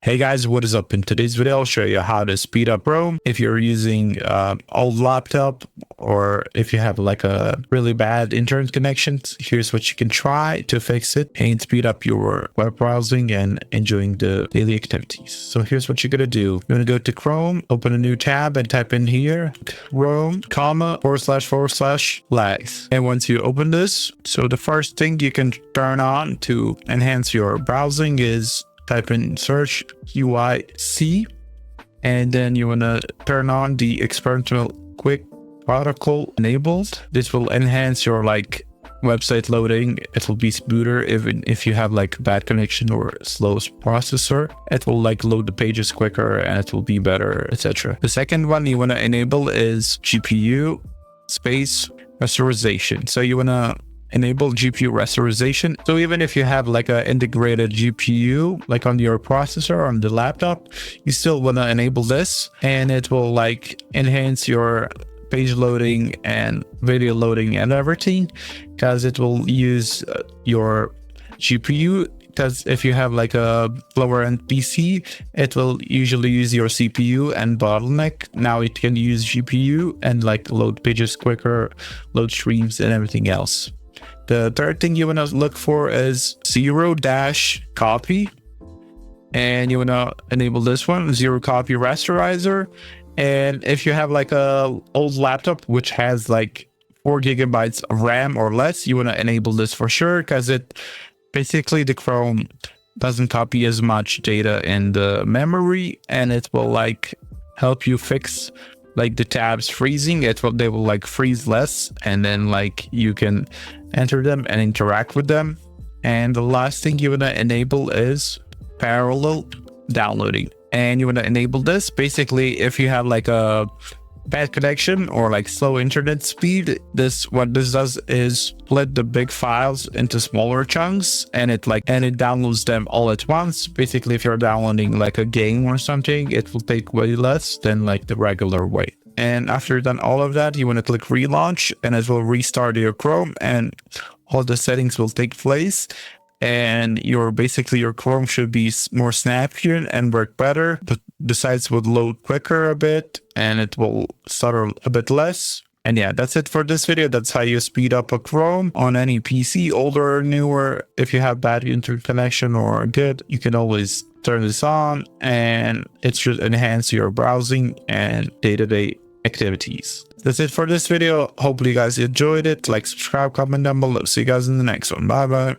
Hey guys, what is up? In today's video, I'll show you how to speed up Chrome if you're using old laptop or if you have like a really bad internet connection. Here's what you can try to fix it and speed up your web browsing and enjoying the daily activities. So here's what you're gonna do. You're gonna go to Chrome, open a new tab and type in here Chrome, comma, / lags. And once you open this, so the first thing you can turn on to enhance your browsing is type in search QIC, and then you want to turn on the experimental quick protocol enabled. This will enhance your website loading. It will be smoother even if you have like bad connection or slow processor. It will load the pages quicker and it will be better, etc. The second one you want to enable is GPU space rasterization. So you want to enable GPU rasterization. So even if you have like an integrated GPU like on your processor on the laptop, you still want to enable this, and it will enhance your page loading and video loading and everything, because it will use your GPU. Because if you have like a lower end PC, it will usually use your CPU and bottleneck. Now it can use GPU and load pages quicker, load streams and everything else. The third thing you want to look for is zero copy, and you want to enable this one, zero copy rasterizer. And if you have like a old laptop which has like 4 GB of RAM or less, you want to enable this for sure, because it basically the Chrome doesn't copy as much data in the memory, and it will help you fix the tabs freezing. They will freeze less, and then you can enter them and interact with them. And the last thing you want to enable is parallel downloading, and you want to enable this. Basically, if you have a bad connection or slow internet speed, what this does is split the big files into smaller chunks, and it downloads them all at once. Basically, if you're downloading a game or something, it will take way less than the regular way. And after done all of that, you want to click relaunch, and it will restart your Chrome, and all the settings will take place. And your Chrome should be more snappier and work better. The sites would load quicker a bit, and it will stutter a bit less. And yeah, that's it for this video. That's how you speed up a Chrome on any PC, older or newer. If you have bad internet connection or good, you can always turn this on, and it should enhance your browsing and day-to-day activities. That's it for this video. Hopefully you guys enjoyed it. Subscribe, comment down below. See you guys in the next one. Bye bye.